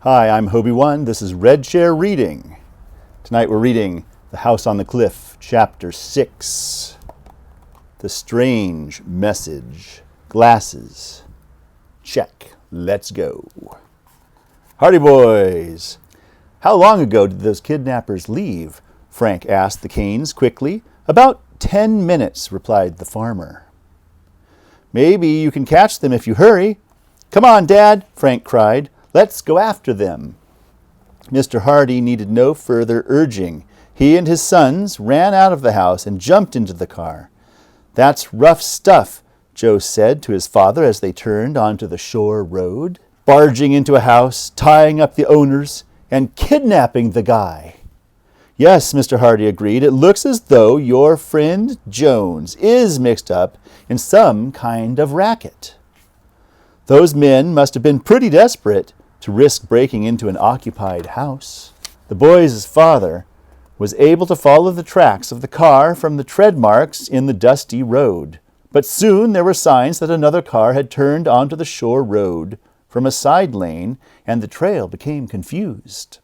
Hi, I'm Hobie1. This is Red Chair Reading. Tonight we're reading The House on the Cliff, Chapter 6. The Strange Message. Glasses. Check. Let's go. Hardy boys! How long ago did those kidnappers leave? Frank asked the Kanes quickly. About 10 minutes, replied the farmer. Maybe you can catch them if you hurry. Come on, Dad, Frank cried. Let's go after them. Mr. Hardy needed no further urging. He and his sons ran out of the house and jumped into the car. That's rough stuff, Joe said to his father as they turned onto the shore road. Barging into a house, tying up the owners, and kidnapping the guy. Yes, Mr. Hardy agreed. It looks as though your friend Jones is mixed up in some kind of racket. Those men must have been pretty desperate to risk breaking into an occupied house. The boys' father was able to follow the tracks of the car from the tread marks in the dusty road. But soon there were signs that another car had turned onto the shore road from a side lane, and the trail became confused.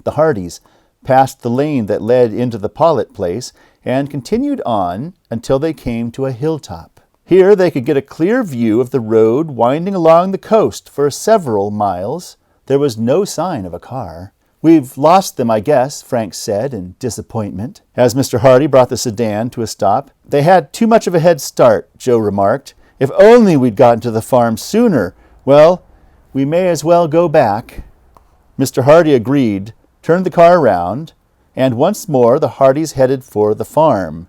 The Hardys passed the lane that led into the Pollitt place and continued on until they came to a hilltop. Here they could get a clear view of the road winding along the coast for several miles. There was no sign of a car. We've lost them, I guess, Frank said in disappointment, as Mr. Hardy brought the sedan to a stop. They had too much of a head start, Joe remarked. If only we'd gotten to the farm sooner. Well, we may as well go back. Mr. Hardy agreed, turned the car around, and once more the Hardys headed for the farm.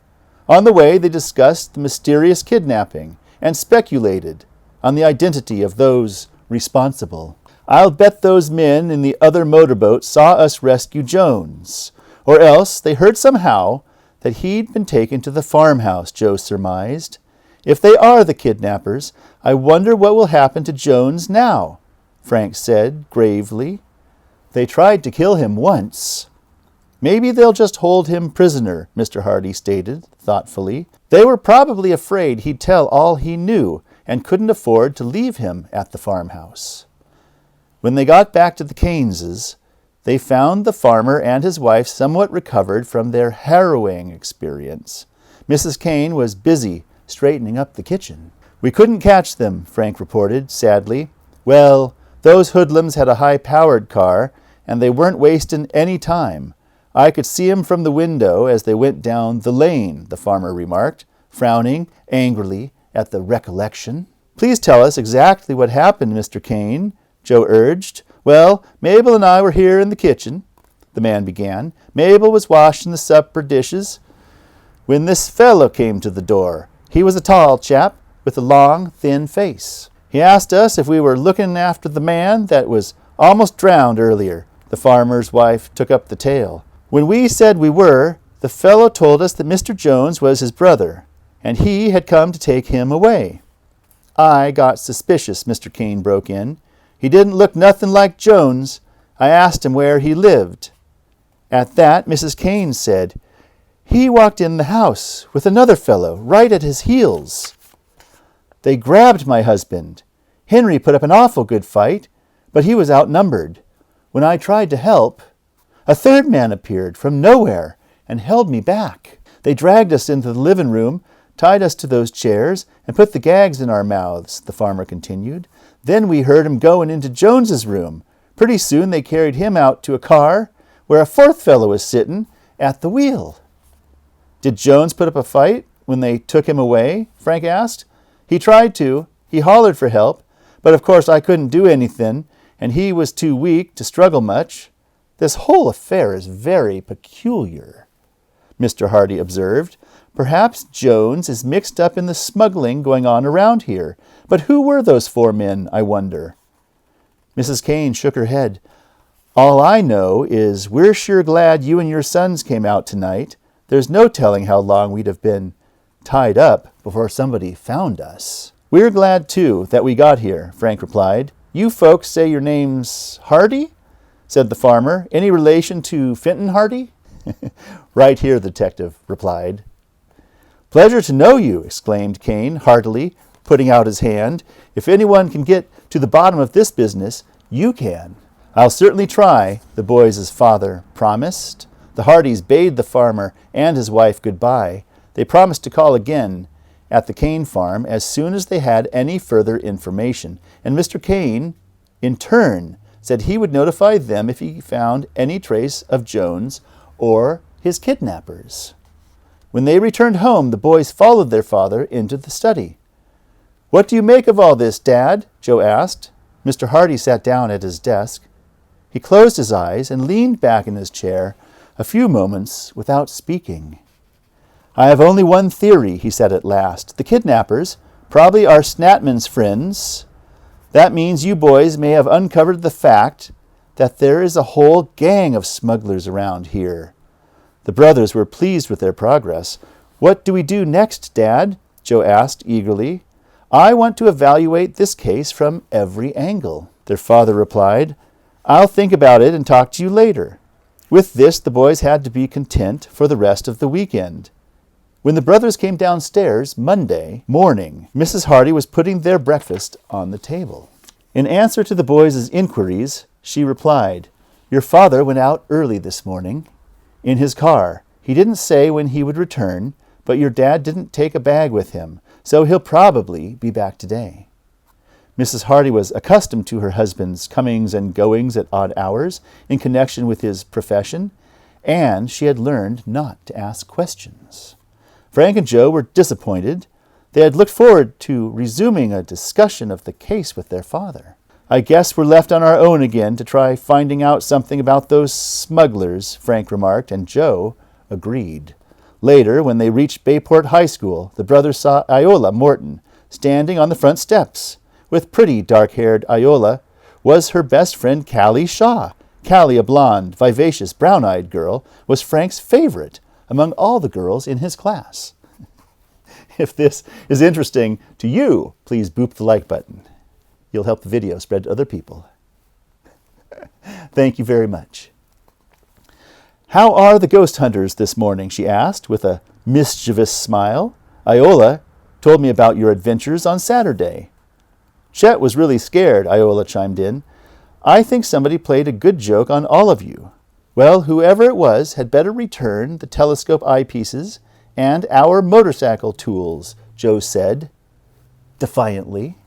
On the way, they discussed the mysterious kidnapping and speculated on the identity of those responsible. I'll bet those men in the other motorboat saw us rescue Jones. Or else they heard somehow that he'd been taken to the farmhouse, Joe surmised. If they are the kidnappers, I wonder what will happen to Jones now, Frank said gravely. They tried to kill him once. Maybe they'll just hold him prisoner, Mr. Hardy stated thoughtfully. They were probably afraid he'd tell all he knew and couldn't afford to leave him at the farmhouse. When they got back to the Kaneses, they found the farmer and his wife somewhat recovered from their harrowing experience. Mrs. Kane was busy straightening up the kitchen. We couldn't catch them, Frank reported sadly. Well, those hoodlums had a high-powered car, and they weren't wasting any time. I could see 'em from the window as they went down the lane, the farmer remarked, frowning angrily at the recollection. Please tell us exactly what happened, Mr. Kane, Joe urged. Well, Mabel and I were here in the kitchen, the man began. Mabel was washing the supper dishes when this fellow came to the door. He was a tall chap with a long, thin face. He asked us if we were looking after the man that was almost drowned earlier. The farmer's wife took up the tale. When we said we were, the fellow told us that Mr. Jones was his brother, and he had come to take him away. I got suspicious, Mr. Kane broke in. He didn't look nothing like Jones. I asked him where he lived. At that, Mrs. Kane said, he walked in the house with another fellow right at his heels. They grabbed my husband. Henry put up an awful good fight, but he was outnumbered. When I tried to help, a third man appeared from nowhere and held me back. They dragged us into the living room, tied us to those chairs, and put the gags in our mouths, the farmer continued. Then we heard him going into Jones's room. Pretty soon they carried him out to a car where a fourth fellow was sitting at the wheel. Did Jones put up a fight when they took him away? Frank asked. He tried to. He hollered for help, but of course I couldn't do anything, and he was too weak to struggle much. This whole affair is very peculiar, Mr. Hardy observed. Perhaps Jones is mixed up in the smuggling going on around here. But who were those four men, I wonder? Mrs. Kane shook her head. All I know is we're sure glad you and your sons came out tonight. There's no telling how long we'd have been tied up before somebody found us. We're glad, too, that we got here, Frank replied. You folks say your name's Hardy? Said the farmer. Any relation to Fenton Hardy? Right here, the detective replied. Pleasure to know you, exclaimed Kane heartily, putting out his hand. If anyone can get to the bottom of this business, you can. "I'll certainly try," the boys' father promised. The Hardys bade the farmer and his wife goodbye. They promised to call again at the Kane farm as soon as they had any further information, and Mr. Kane, in turn, said he would notify them if he found any trace of Jones or his kidnappers. When they returned home, the boys followed their father into the study. "What do you make of all this, Dad?" Joe asked. Mr. Hardy sat down at his desk. He closed his eyes and leaned back in his chair a few moments without speaking. "I have only one theory," he said at last. "The kidnappers probably are Snatman's friends. That means you boys may have uncovered the fact that there is a whole gang of smugglers around here." The brothers were pleased with their progress. "What do we do next, Dad?" Joe asked eagerly. "I want to evaluate this case from every angle." Their father replied, "I'll think about it and talk to you later." With this, the boys had to be content for the rest of the weekend. When the brothers came downstairs Monday morning, Mrs. Hardy was putting their breakfast on the table. In answer to the boys' inquiries, she replied, "Your father went out early this morning in his car. He didn't say when he would return, but your dad didn't take a bag with him, so he'll probably be back today." Mrs. Hardy was accustomed to her husband's comings and goings at odd hours in connection with his profession, and she had learned not to ask questions. Frank and Joe were disappointed. They had looked forward to resuming a discussion of the case with their father. "I guess we're left on our own again to try finding out something about those smugglers," Frank remarked, and Joe agreed. Later, when they reached Bayport High School, the brothers saw Iola Morton standing on the front steps. With pretty dark-haired Iola was her best friend Callie Shaw. Callie, a blonde, vivacious, brown-eyed girl, was Frank's favorite among all the girls in his class. If this is interesting to you, please boop the like button. You'll help the video spread to other people. Thank you very much. "How are the ghost hunters this morning?" she asked with a mischievous smile. "Iola told me about your adventures on Saturday." "Chet was really scared," Iola chimed in. "I think somebody played a good joke on all of you." "Well, whoever it was had better return the telescope eyepieces and our motorcycle tools," Joe said defiantly.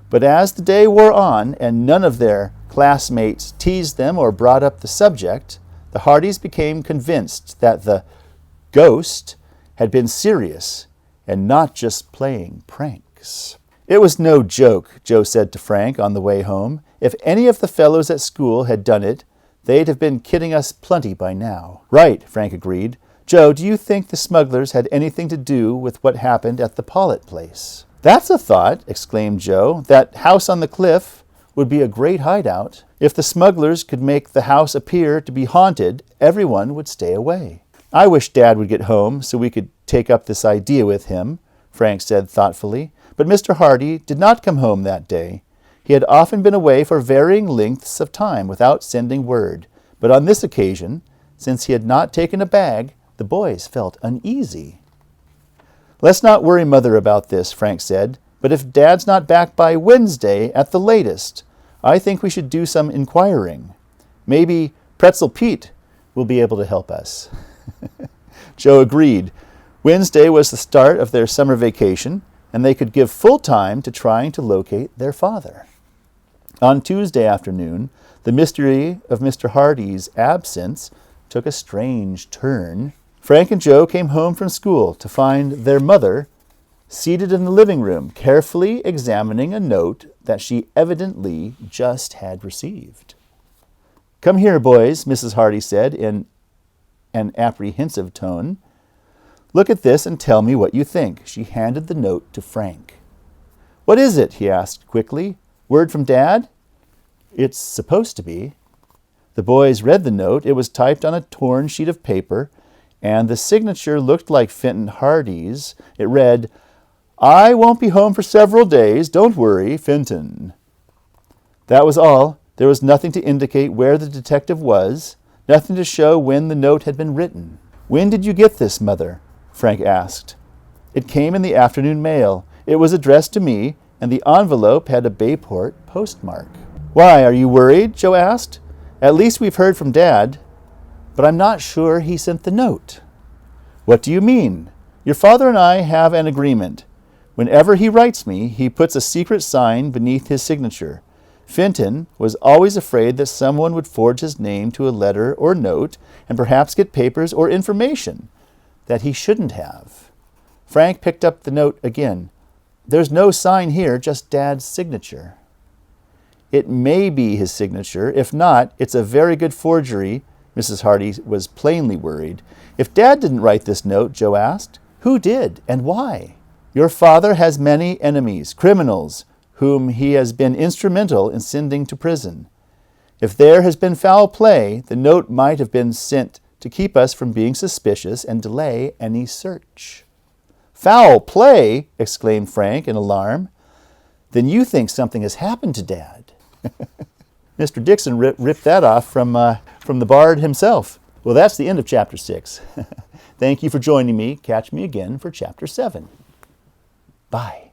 But as the day wore on and none of their classmates teased them or brought up the subject, the Hardys became convinced that the ghost had been serious and not just playing pranks. "It was no joke," Joe said to Frank on the way home. "If any of the fellows at school had done it, they'd have been kidding us plenty by now." "Right," Frank agreed. "Joe, do you think the smugglers had anything to do with what happened at the Pollitt place?" "That's a thought," exclaimed Joe. "That house on the cliff would be a great hideout. If the smugglers could make the house appear to be haunted, everyone would stay away." "I wish Dad would get home so we could take up this idea with him," Frank said thoughtfully. But Mr. Hardy did not come home that day. He had often been away for varying lengths of time without sending word. But on this occasion, since he had not taken a bag, the boys felt uneasy. "Let's not worry Mother about this," Frank said. "But if Dad's not back by Wednesday at the latest, I think we should do some inquiring. Maybe Pretzel Pete will be able to help us." Joe agreed. Wednesday was the start of their summer vacation, and they could give full time to trying to locate their father. On Tuesday afternoon, the mystery of Mr. Hardy's absence took a strange turn. Frank and Joe came home from school to find their mother seated in the living room, carefully examining a note that she evidently just had received. "Come here, boys," Mrs. Hardy said in an apprehensive tone. "Look at this and tell me what you think." She handed the note to Frank. "What is it?" he asked quickly. "Word from Dad?" "It's supposed to be." The boys read the note. It was typed on a torn sheet of paper, and the signature looked like Fenton Hardy's. It read, "I won't be home for several days. Don't worry, Fenton." That was all. There was nothing to indicate where the detective was, nothing to show when the note had been written. "When did you get this, Mother?" Frank asked. "It came in the afternoon mail. It was addressed to me, and the envelope had a Bayport postmark." Why, are you worried? Joe asked. At least we've heard from Dad. But I'm not sure he sent the note. What do you mean? Your father and I have an agreement. Whenever he writes me, he puts a secret sign beneath his signature. Fenton was always afraid that someone would forge his name to a letter or note and perhaps get papers or information that he shouldn't have. Frank picked up the note again. There's no sign here, just Dad's signature. It may be his signature. If not, it's a very good forgery. Mrs. Hardy was plainly worried. If Dad didn't write this note, Joe asked, who did and why? Your father has many enemies, criminals, whom he has been instrumental in sending to prison. If there has been foul play, the note might have been sent to keep us from being suspicious and delay any search. Foul play? Exclaimed Frank in alarm. Then you think something has happened to Dad. Mr. Dixon ripped that off from the bard himself. Well, that's the end of Chapter 6. Thank you for joining me. Catch me again for Chapter 7. Bye.